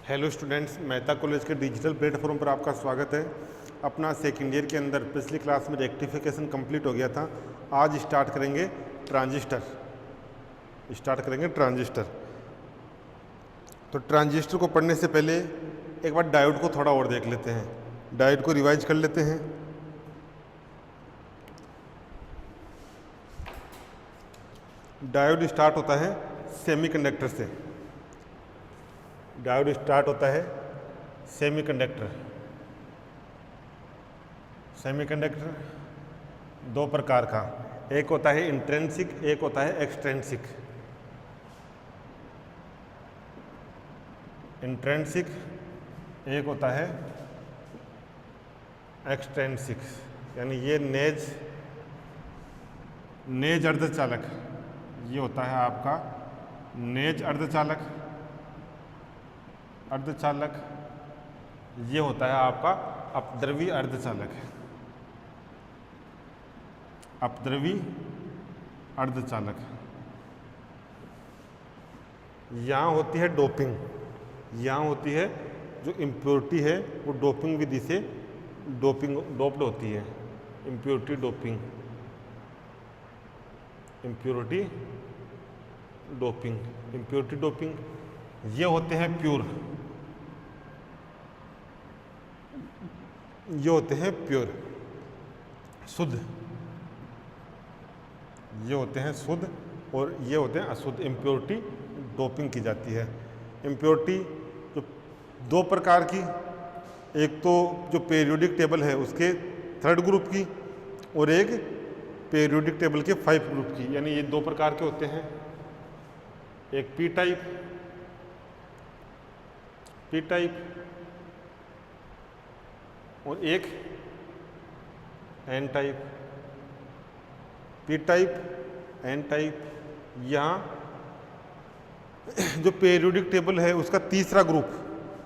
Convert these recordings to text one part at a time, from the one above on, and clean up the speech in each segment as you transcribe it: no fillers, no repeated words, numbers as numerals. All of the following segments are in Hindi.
हेलो स्टूडेंट्स, मेहता कॉलेज के डिजिटल प्लेटफॉर्म पर आपका स्वागत है। अपना सेकेंड ईयर के अंदर पिछली क्लास में रेक्टिफिकेशन कंप्लीट हो गया था। आज स्टार्ट करेंगे ट्रांजिस्टर। तो ट्रांजिस्टर को पढ़ने से पहले एक बार डायोड को थोड़ा और देख लेते हैं। डायोड को रिवाइज कर लेते हैं। डायोड स्टार्ट होता है सेमीकंडक्टर से। डायोड स्टार्ट होता है सेमीकंडक्टर दो प्रकार का, एक होता है इंट्रिंसिक, एक होता है एक्सट्रिंसिक। इंट्रिंसिक एक होता है एक्सट्रिंसिक, यानी ये नेज अर्धचालक, ये होता है आपका नेज अर्धचालक। ये होता है आपका अपद्रवी अर्धचालक। यहाँ होती है डोपिंग, यहाँ होती है जो इम्प्योरिटी है वो डोपिंग विधि से डोप्ड होती है। Impurity doping. ये होते हैं प्योर, शुद्ध। ये होते हैं शुद्ध और ये होते हैं अशुद्ध। इम्प्योरिटी डोपिंग की जाती है। इम्प्योरिटी जो दो प्रकार की, एक तो जो पीरियोडिक टेबल है उसके थर्ड ग्रुप की, और एक पीरियोडिक टेबल के 5 ग्रुप की, यानी ये दो प्रकार के होते हैं। एक पी टाइप और एक N type. P type, N type. यहाँ जो पीरियोडिक टेबल है उसका तीसरा ग्रुप,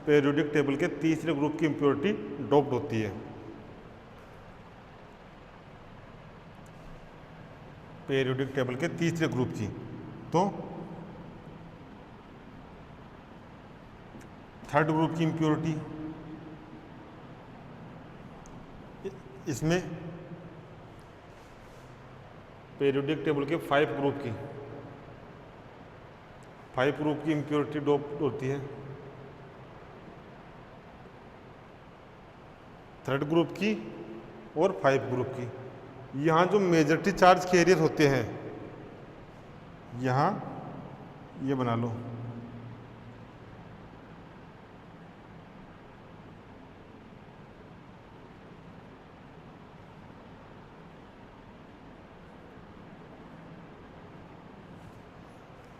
पीरियोडिक टेबल के तीसरे ग्रुप की इम्प्योरिटी डोप्ड होती है। पीरियोडिक टेबल के तीसरे ग्रुप की, तो थर्ड ग्रुप की इम्प्योरिटी, इसमें पीरियोडिक टेबल के 5 ग्रुप की इम्प्योरिटी डोप्ड होती है। थर्ड ग्रुप की और 5 ग्रुप की। यहाँ जो मेजॉरिटी चार्ज कैरियर होते हैं, यहाँ ये बना लो,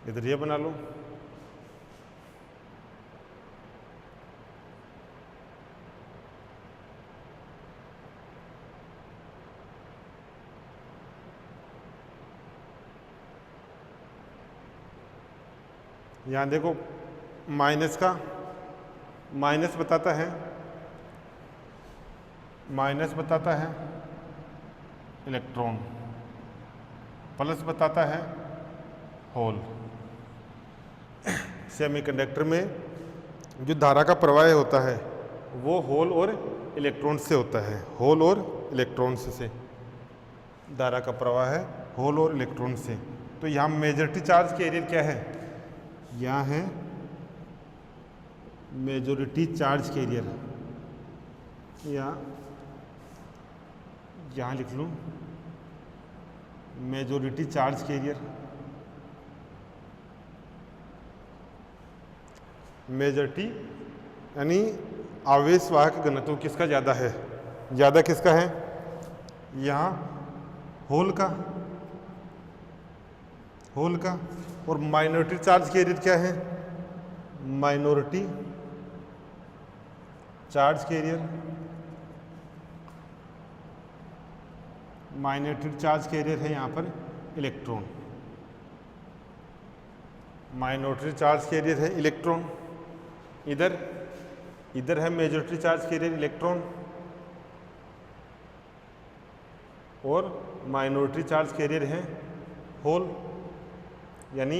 इधर ये बना लो। यहाँ देखो माइनस बताता है इलेक्ट्रॉन, प्लस बताता है होल। सेमीकंडक्टर में जो धारा का प्रवाह होता है वो होल और इलेक्ट्रॉन से होता है। होल और इलेक्ट्रॉन से धारा का प्रवाह है, होल और इलेक्ट्रॉन से। तो यहाँ मेजॉरिटी चार्ज कैरियर क्या है? यहाँ है मेजॉरिटी चार्ज कैरियर। यहाँ लिख लूँ मेजॉरिटी चार्ज कैरियर। मेजॉरिटी यानी आवेशवाहक घनत्व किसका ज़्यादा है? ज़्यादा किसका है? यहाँ होल का। और माइनॉरिटी चार्ज कैरियर क्या है? माइनॉरिटी चार्ज कैरियर है यहाँ पर इलेक्ट्रॉन। माइनॉरिटी चार्ज कैरियर है इलेक्ट्रॉन। इधर है मेजॉरिटी चार्ज कैरियर इलेक्ट्रॉन, और माइनॉरिटी चार्ज कैरियर है होल। यानी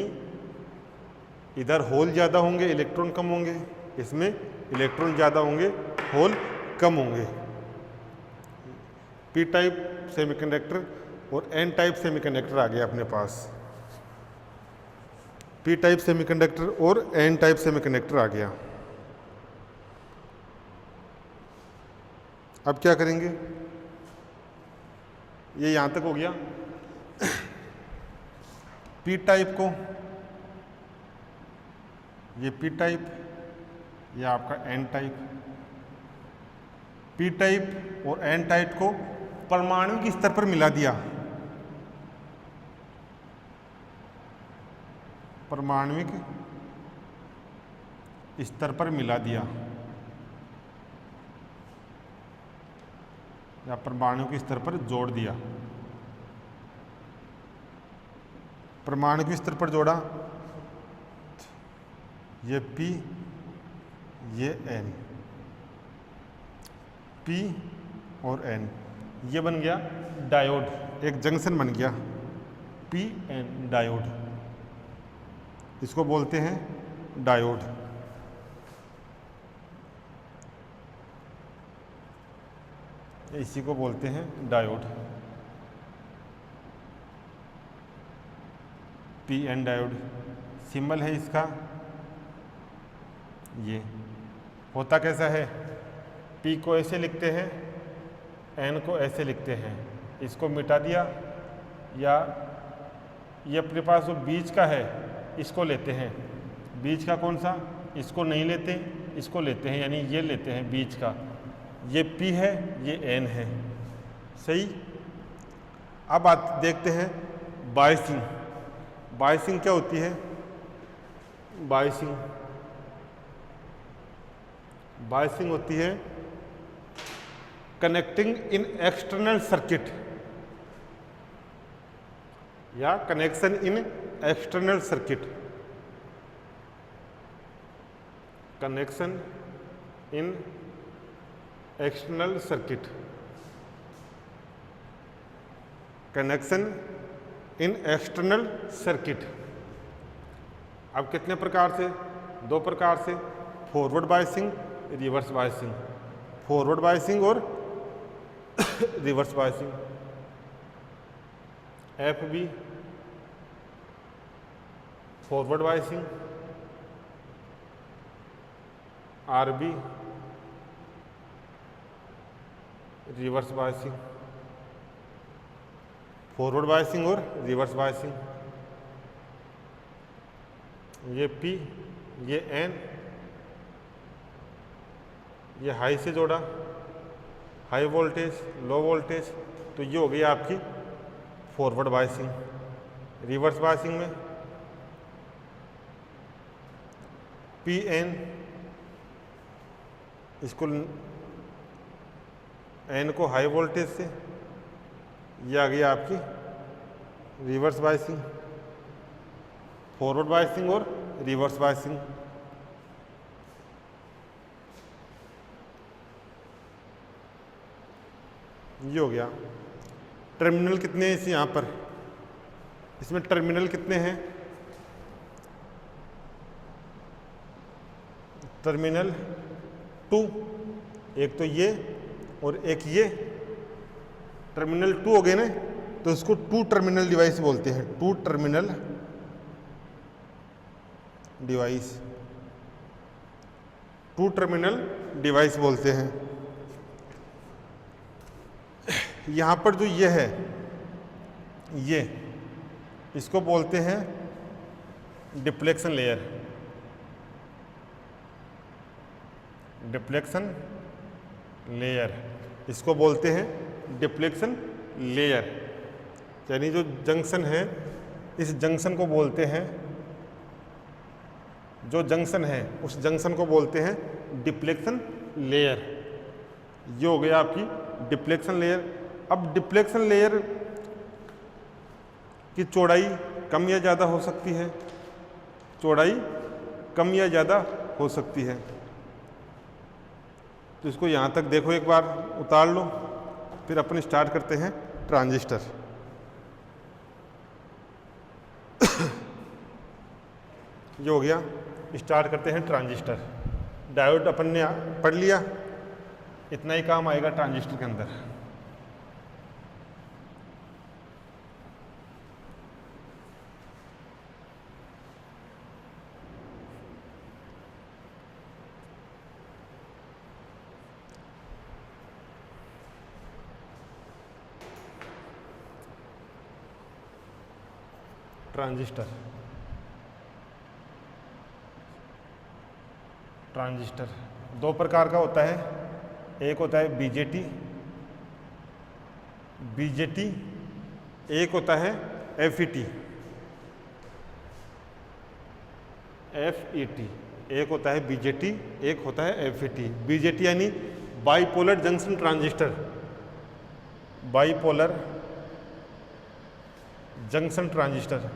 इधर होल ज़्यादा होंगे, इलेक्ट्रॉन कम होंगे। इसमें इलेक्ट्रॉन ज़्यादा होंगे, होल कम होंगे। पी टाइप सेमीकंडक्टर और एन टाइप सेमीकंडक्टर आ गया अपने पास। पी टाइप सेमीकंडक्टर और एन टाइप सेमीकंडक्टर आ गया। अब क्या करेंगे, ये यहाँ तक हो गया। पी टाइप को, ये पी टाइप, ये आपका एन टाइप। पी टाइप और एन टाइप को परमाणु स्तर पर मिला दिया, परमाणविक स्तर पर मिला दिया, या परमाणु के स्तर पर जोड़ दिया। परमाणु के स्तर पर जोड़ा, ये P, ये N, P और N, ये बन गया डायोड, एक जंक्शन बन गया PN डायोड। इसको बोलते हैं डायोड। इसी को बोलते हैं डायोड, PN डायोड। सिंबल है इसका ये। होता कैसा है, P को ऐसे लिखते हैं, N को ऐसे लिखते हैं। इसको मिटा दिया, या ये अपने पास जो बीच का है इसको लेते हैं। बीच का कौन सा, इसको नहीं लेते, इसको लेते हैं, यानी ये लेते हैं बीच का। ये P है, ये N है, सही। अब देखते हैं बायसिंग। बायसिंग क्या होती है, बायसिंग, बायसिंग होती है कनेक्टिंग इन एक्सटर्नल सर्किट, या connection in external circuit, connection in external circuit, connection in external circuit. अब कितने प्रकार से, दो प्रकार से, forward biasing, reverse biasing. Forward biasing और reverse biasing. FB forward biasing, RB reverse biasing. Forward biasing और रिवर्स बायसिंग। ये P, ये N, ये हाई से जोड़ा, हाई वोल्टेज, लो वोल्टेज, तो ये हो गई आपकी फॉरवर्ड बायसिंग। रिवर्स बायसिंग में PN, इसको N को हाई वोल्टेज से, ये आ गई आपकी रिवर्स बायसिंग। फॉरवर्ड बायसिंग और रिवर्स बायसिंग। ये हो गया। टर्मिनल कितने हैं इस यहाँ पर, इसमें टर्मिनल कितने हैं, टर्मिनल 2, एक तो ये और एक ये। टर्मिनल 2 हो गए ना, तो इसको 2 टर्मिनल डिवाइस बोलते हैं। 2 टर्मिनल डिवाइस, 2 टर्मिनल डिवाइस बोलते हैं। यहाँ पर जो ये है, ये इसको बोलते हैं डिफ्लेक्शन लेयर। डिफ्लेक्शन लेयर, इसको बोलते हैं डिफ्लेक्शन लेयर। यानी जो जंक्शन है, इस जंक्शन को बोलते हैं, जो जंक्शन है उस जंक्शन को बोलते हैं डिफ्लेक्शन लेयर। ये हो गया आपकी डिफ्लेक्शन लेयर। अब डिफ्लेक्शन लेयर की चौड़ाई कम या ज़्यादा हो सकती है, चौड़ाई कम या ज़्यादा हो सकती है। तो इसको यहाँ तक देखो, एक बार उतार लो, फिर अपन स्टार्ट करते हैं ट्रांजिस्टर। ये हो गया, स्टार्ट करते हैं ट्रांजिस्टर। डायोड अपन ने पढ़ लिया, इतना ही काम आएगा ट्रांजिस्टर के अंदर। ट्रांजिस्टर, ट्रांजिस्टर दो प्रकार का होता है, एक होता है बीजेटी, बीजेटी, एक होता है एफईटी, एफईटी, एक होता है बीजेटी, एक होता है एफईटी। बीजेटी यानी bipolar junction transistor, bipolar junction transistor,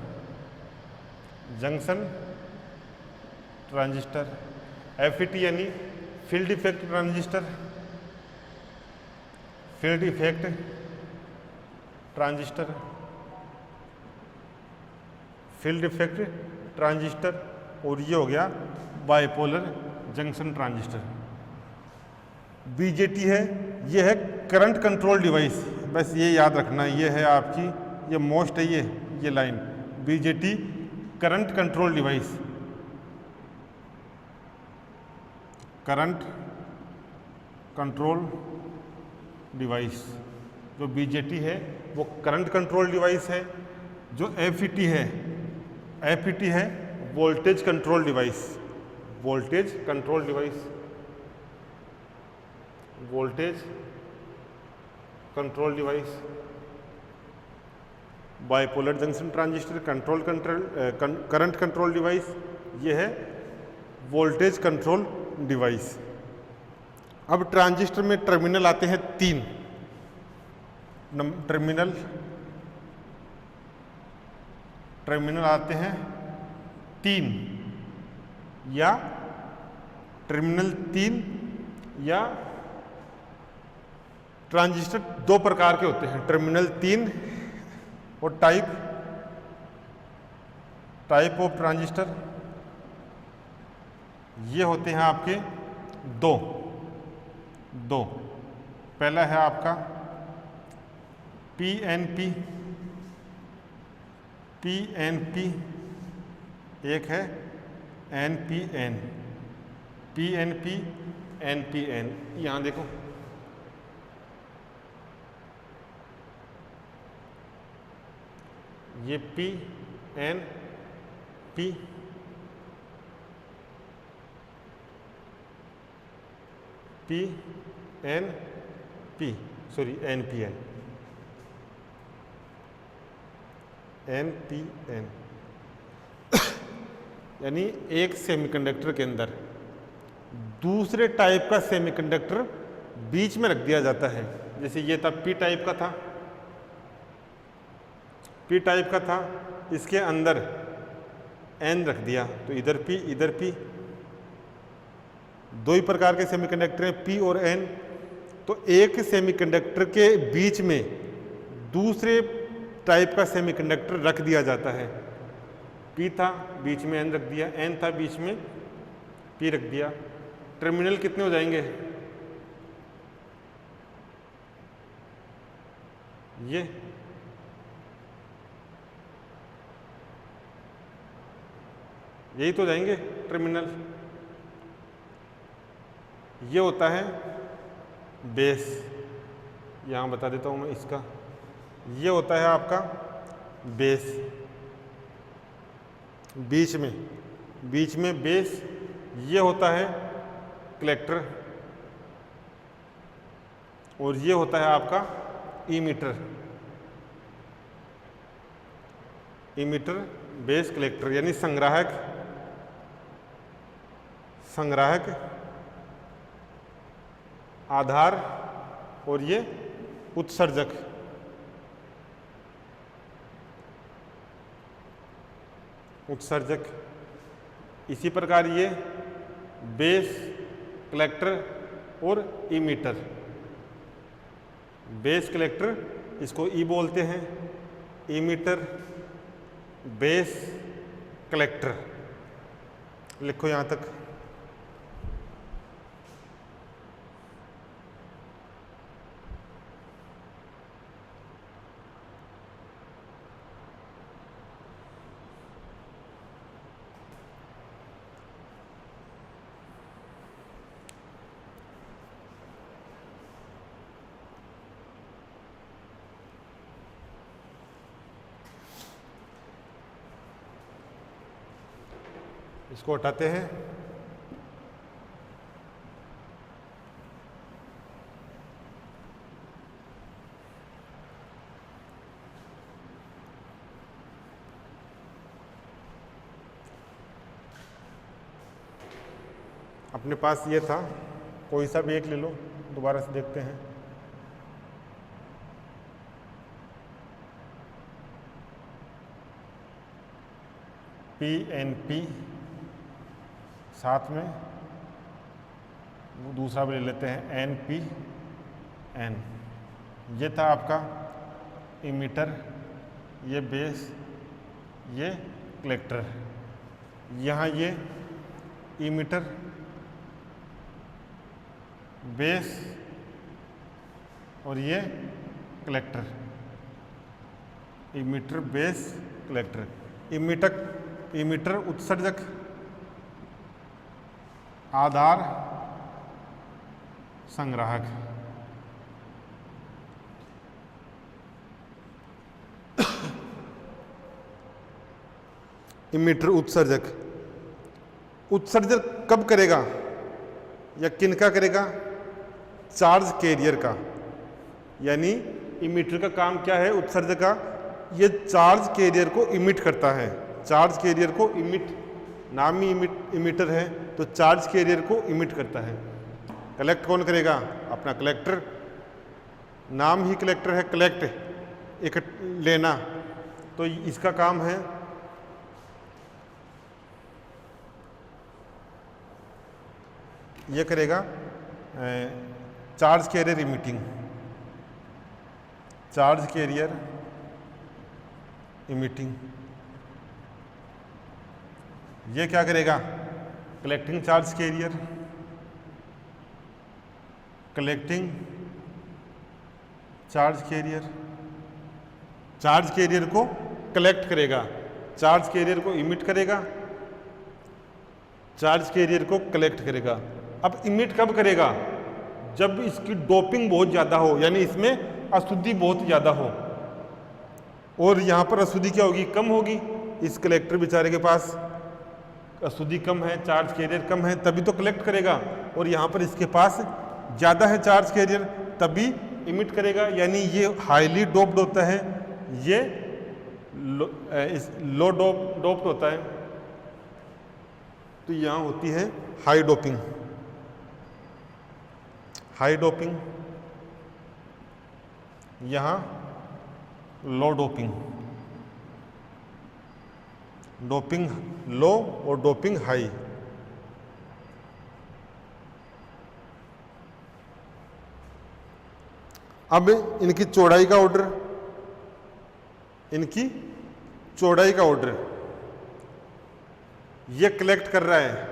junction transistor. FET यानी field effect transistor, field effect transistor, field effect transistor. और ये हो गया बाइपोलर जंक्शन ट्रांजिस्टर। बीजेटी है, ये है करंट कंट्रोल डिवाइस, बस ये याद रखना, ये है आपकी, ये मोस्ट है, ये line BJT current control device, current control device. जो बीजेटी है वो करंट कंट्रोल डिवाइस है, जो एफईटी है, एफईटी है voltage control device, voltage control device, voltage control device. Bipolar junction transistor current control device, ये है वोल्टेज कंट्रोल डिवाइस। अब ट्रांजिस्टर में टर्मिनल आते हैं 3 टर्मिनल, टर्मिनल आते हैं 3 या टर्मिनल 3 या ट्रांजिस्टर 2 प्रकार के होते हैं, टर्मिनल 3 और टाइप ऑफ ट्रांजिस्टर। ये होते हैं आपके दो। पहला है आपका पीएनपी, पीएनपी, एक है एनपीएन, पीएनपी, एनपीएन। यहां देखो, ये P N P, P N P, sorry N P N, N P N. यानी एक सेमीकंडक्टर के अंदर दूसरे टाइप का सेमीकंडक्टर बीच में रख दिया जाता है। जैसे ये था पी टाइप का था, पी टाइप का था, इसके अंदर एन रख दिया, तो इधर पी इधर पी। दो ही प्रकार के सेमीकंडक्टर हैं, पी और एन। तो एक सेमीकंडक्टर के बीच में दूसरे टाइप का सेमीकंडक्टर रख दिया जाता है। पी था, बीच में एन रख दिया, एन था, बीच में पी रख दिया। टर्मिनल कितने हो जाएंगे? ये यही तो जाएंगे टर्मिनल। ये होता है बेस, यहाँ बता देता हूँ मैं इसका। ये होता है आपका बेस, बीच में बेस। ये होता है कलेक्टर और ये होता है आपका इमीटर, इमीटर बेस कलेक्टर यानी संग्राहक, संग्राहक, आधार और ये उत्सर्जक। उत्सर्जक। इसी प्रकार ये बेस, कलेक्टर और इमीटर। बेस कलेक्टर इसको ई बोलते हैं, इमीटर, बेस, कलेक्टर। लिखो यहाँ तक। इसको हटाते हैं। अपने पास ये था, कोई सा भी एक ले लो, दोबारा से देखते हैं। PNP, साथ में वो दूसरा भी ले लेते हैं NPN। ये था आपका इमीटर, ये बेस, ये कलेक्टर। यहाँ ये इमीटर, बेस और ये collector. Emitter, base, collector. Emitter उत्सर्जक, आधार संग्राहक। इमीटर उत्सर्जक। उत्सर्जक कब करेगा या किनका करेगा? चार्ज कैरियर का। यानी इमीटर का काम क्या है उत्सर्जक का? ये चार्ज कैरियर को इमिट करता है। चार्ज कैरियर को इमिट, नाम ही इमीटर है तो चार्ज कैरियर को इमिट करता है। कलेक्ट कौन करेगा? अपना कलेक्टर, नाम ही कलेक्टर है, कलेक्ट एक लेना, तो इसका काम है ये करेगा charge carrier emitting. Charge carrier emitting ये क्या करेगा? Collecting charge carrier, collecting charge carrier. Charge carrier को कलेक्ट करेगा, चार्ज कैरियर को इमिट करेगा, चार्ज कैरियर को कलेक्ट करेगा। अब इमिट कब करेगा? जब इसकी डोपिंग बहुत ज़्यादा हो, यानी इसमें अशुद्धि बहुत ज़्यादा हो। और यहाँ पर अशुद्धि क्या होगी? कम होगी। इस कलेक्टर बेचारे के पास अशुद्धि कम है, चार्ज कैरियर कम है, तभी तो कलेक्ट करेगा। और यहाँ पर इसके पास ज़्यादा है चार्ज कैरियर, तभी इमिट करेगा। यानी ये हाईली डोप्ड होता है, ये लो डोप्ड होता है। तो यहाँ होती है हाई डोपिंग। हाई डोपिंग, यहाँ लो डोपिंग। डोपिंग लो और डोपिंग हाई। अब इनकी चौड़ाई का ऑर्डर, इनकी चौड़ाई का ऑर्डर, ये कलेक्ट कर रहा है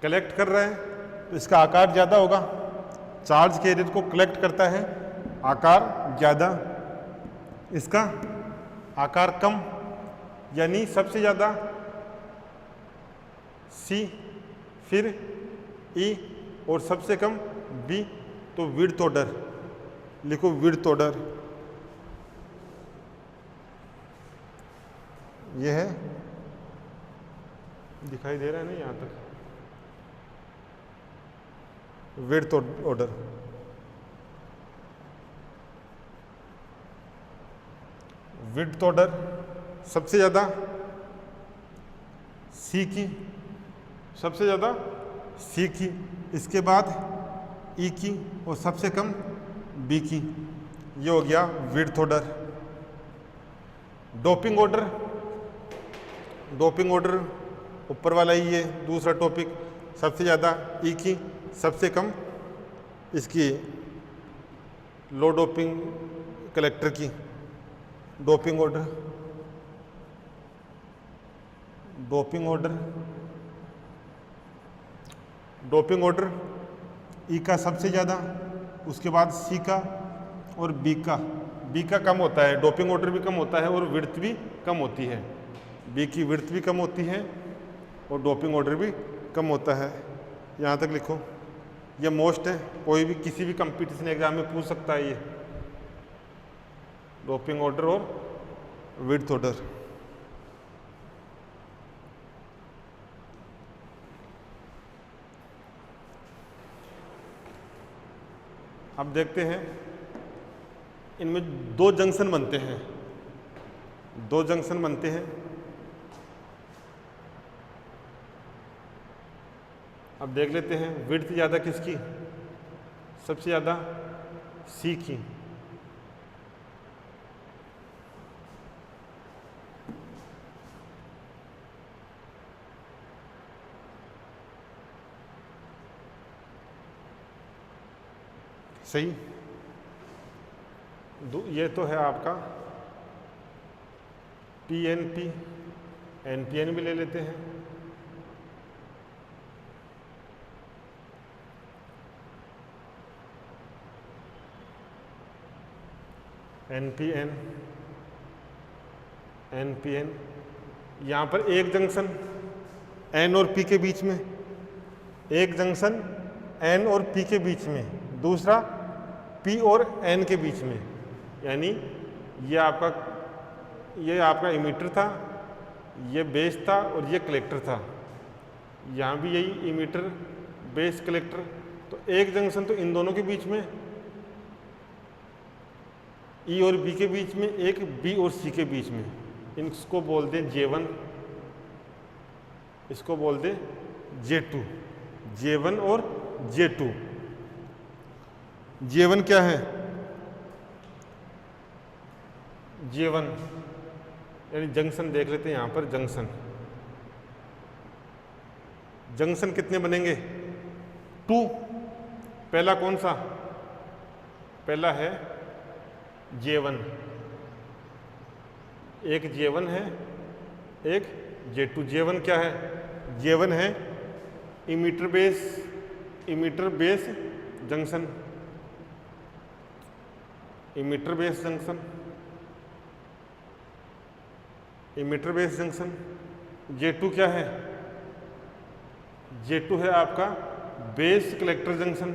कलेक्ट कर रहा है तो इसका आकार ज़्यादा होगा। चार्ज कैरियर को कलेक्ट करता है, आकार ज़्यादा, इसका आकार कम, यानी सबसे ज़्यादा C, फिर E और सबसे कम B। तो विड्थ ऑर्डर लिखो, विड्थ ऑर्डर ये है, दिखाई दे रहा है ना यहाँ तक? Width order. विड्थ ऑर्डर सबसे ज़्यादा C की, सबसे ज़्यादा C की, इसके बाद E की और सबसे कम B की। ये हो गया width order. Doping order, doping order ऊपर वाला ही है, दूसरा टॉपिक। सबसे ज़्यादा E की, सबसे कम इसकी लो डोपिंग कलेक्टर की। Doping order, doping order, doping order E का सबसे ज़्यादा, उसके बाद सी का और बी का। बी का कम होता है, डोपिंग ऑर्डर भी कम होता है और विड्थ भी कम होती है। बी की विड्थ भी कम होती है और डोपिंग ऑर्डर भी कम होता है। यहाँ तक लिखो, ये मोस्ट है, कोई भी किसी भी कंपटीशन एग्जाम में पूछ सकता है ये, डोपिंग ऑर्डर और विड्थ ऑर्डर। अब देखते हैं इनमें दो जंक्शन बनते हैं, दो जंक्शन बनते हैं। अब देख लेते हैं विड्थ ज़्यादा किसकी, सबसे ज़्यादा सी की। सही, ये तो है आपका PNP, NPN भी ले लेते हैं। NPN, NPN, यहाँ पर एक जंक्शन N और P के बीच में, एक जंक्शन N और P के बीच में, दूसरा P और N के बीच में। यानी ये आपका इमीटर था, ये बेस था और ये कलेक्टर था। यहाँ भी यही इमीटर, बेस, कलेक्टर। तो एक जंक्शन तो इन दोनों के बीच में, E और B के बीच में, एक B और C के बीच में। इसको बोल दें J1, इसको बोल दें J2, J1 और J2। J1 क्या है, J1 यानी जंक्शन देख लेते हैं यहाँ पर। जंक्शन कितने बनेंगे, 2। पहला कौन सा, पहला है J1, एक J1 है, एक J2। J1 क्या है, J1 है emitter base junction, emitter base junction, emitter base junction. J2 क्या है, J2 है आपका base collector junction,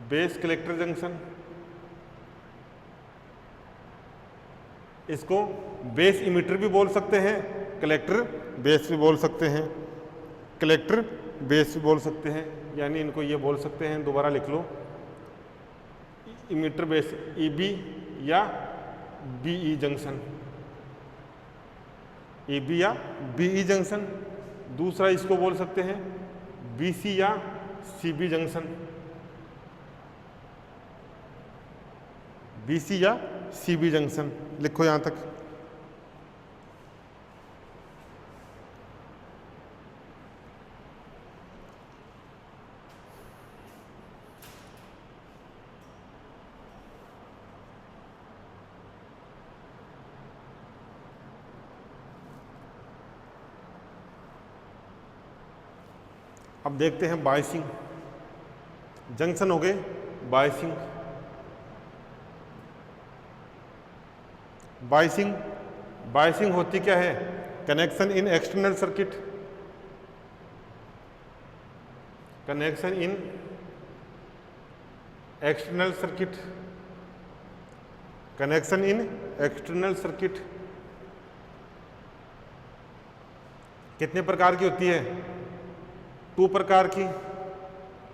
base collector junction. इसको बेस इमीटर भी बोल सकते हैं, कलेक्टर बेस भी बोल सकते हैं, कलेक्टर बेस भी बोल सकते हैं। यानी इनको ये बोल सकते हैं, दोबारा लिख लो, इमीटर बेस EB या BE जंक्शन, EB या BE जंक्शन। दूसरा इसको बोल सकते हैं BC या CB जंक्शन, BC या CB जंक्शन। लिखो यहाँ तक। अब देखते हैं बायसिंग। जंक्शन हो गए, बायसिंग। बायसिंग होती क्या है, connection in external circuit, connection in external circuit, connection in external circuit. कितने प्रकार की होती है, 2 प्रकार की,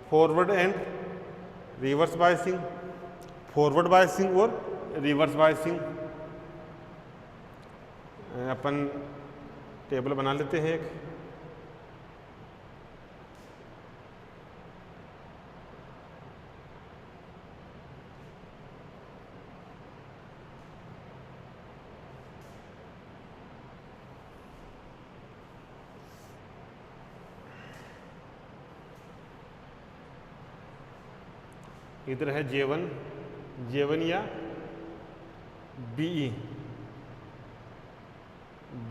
forward and reverse biasing, forward biasing और रिवर्स बायसिंग। अपन टेबल बना लेते हैं एक। इधर है J1 या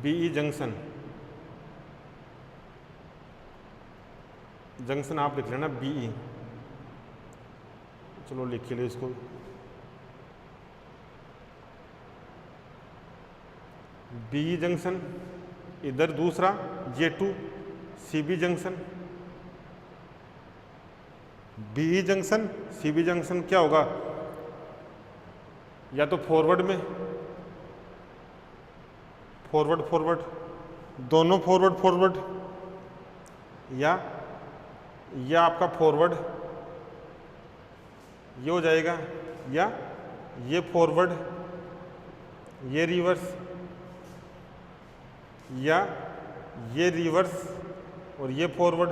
BE जंक्शन। जंक्शन आप लिख लेना BE, चलो लिख लो इसको। BE जंक्शन, इधर दूसरा J2 CB junction. BE junction CB junction क्या होगा, या तो फॉरवर्ड में फॉरवर्ड दोनों फॉरवर्ड या आपका फॉरवर्ड ये हो जाएगा, या ये फॉरवर्ड ये रिवर्स, या ये रिवर्स और ये फॉरवर्ड,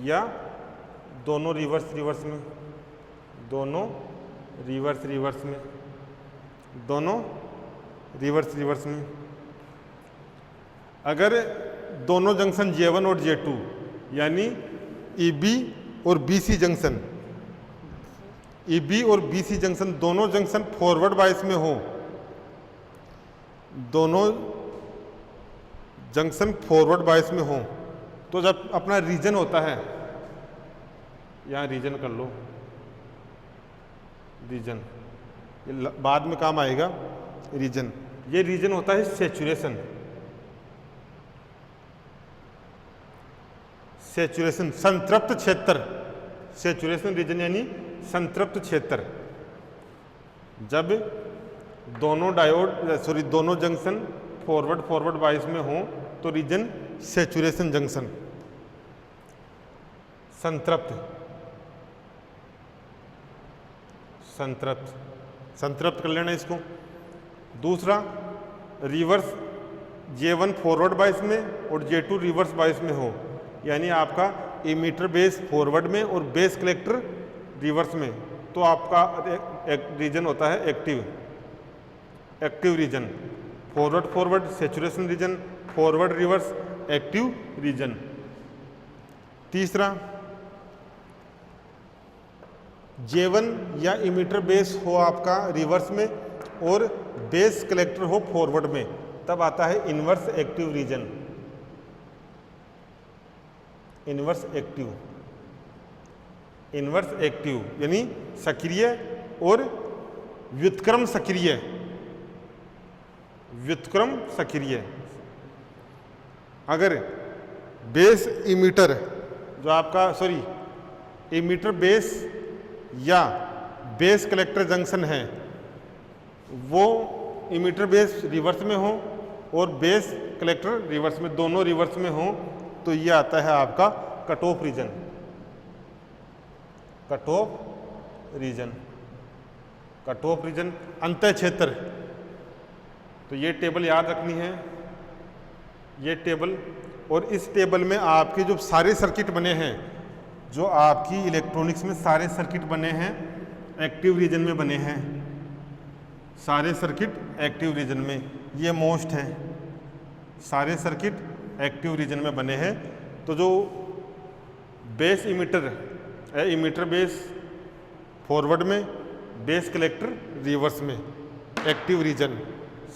या दोनों रिवर्स में, दोनों रिवर्स में, दोनों रिवर्स में। अगर दोनों जंक्शन J1 और J2 यानी EB और BC जंक्शन, EB और BC जंक्शन दोनों जंक्शन फॉरवर्ड बायस में हो, दोनों जंक्शन फॉरवर्ड बायस में हो, तो जब अपना रीजन होता है, यहाँ रीजन कर लो, रीजन ये बाद में काम आएगा, रीजन ये रीजन होता है सैचुरेशन, संतृप्त क्षेत्र, सैचुरेशन रीजन यानी संतृप्त क्षेत्र। जब दोनों दोनों जंक्शन फॉरवर्ड बायस में हो तो रीजन सैचुरेशन जंक्शन, संतृप्त कर लेना इसको। दूसरा, रिवर्स J1 फॉरवर्ड बायस में और J2 रिवर्स बायस में हो, यानी आपका इमीटर बेस फॉरवर्ड में और बेस कलेक्टर रिवर्स में, तो आपका एक रीजन होता है active region, forward saturation region, forward reverse active region. तीसरा, J1 या इमीटर बेस हो आपका रिवर्स में और बेस कलेक्टर हो फॉरवर्ड में, तब आता है inverse active region, inverse active यानी सक्रिय और व्युत्क्रम सक्रिय। अगर बेस इमीटर जो आपका इमीटर बेस या बेस कलेक्टर जंक्शन है, वो इमीटर बेस रिवर्स में हो और बेस कलेक्टर रिवर्स में, दोनों रिवर्स में हो, तो ये आता है आपका कट ऑफ रीजन, अंतः क्षेत्र। तो ये टेबल याद रखनी है, ये टेबल, और इस टेबल में आपके जो सारे सर्किट बने हैं, जो आपकी इलेक्ट्रॉनिक्स में सारे सर्किट बने हैं एक्टिव रीजन में बने हैं, सारे सर्किट एक्टिव रीजन में, ये मोस्ट है, सारे सर्किट एक्टिव रीजन में बने हैं। तो जो बेस इमीटर बेस फॉरवर्ड में, बेस कलेक्टर रिवर्स में, एक्टिव रीजन,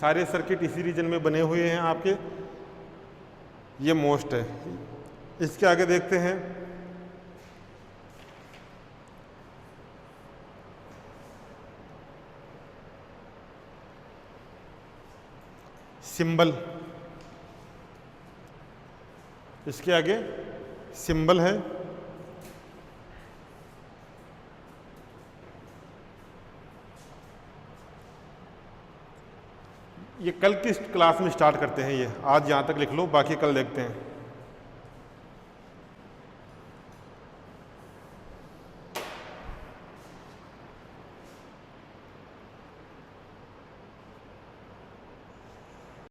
सारे सर्किट इसी रीजन में बने हुए हैं आपके, ये मोस्ट है। इसके आगे देखते हैं, सिंबल, इसके आगे सिंबल है। ये कल की क्लास में स्टार्ट करते हैं, ये आज यहाँ तक लिख लो, बाकी कल देखते हैं।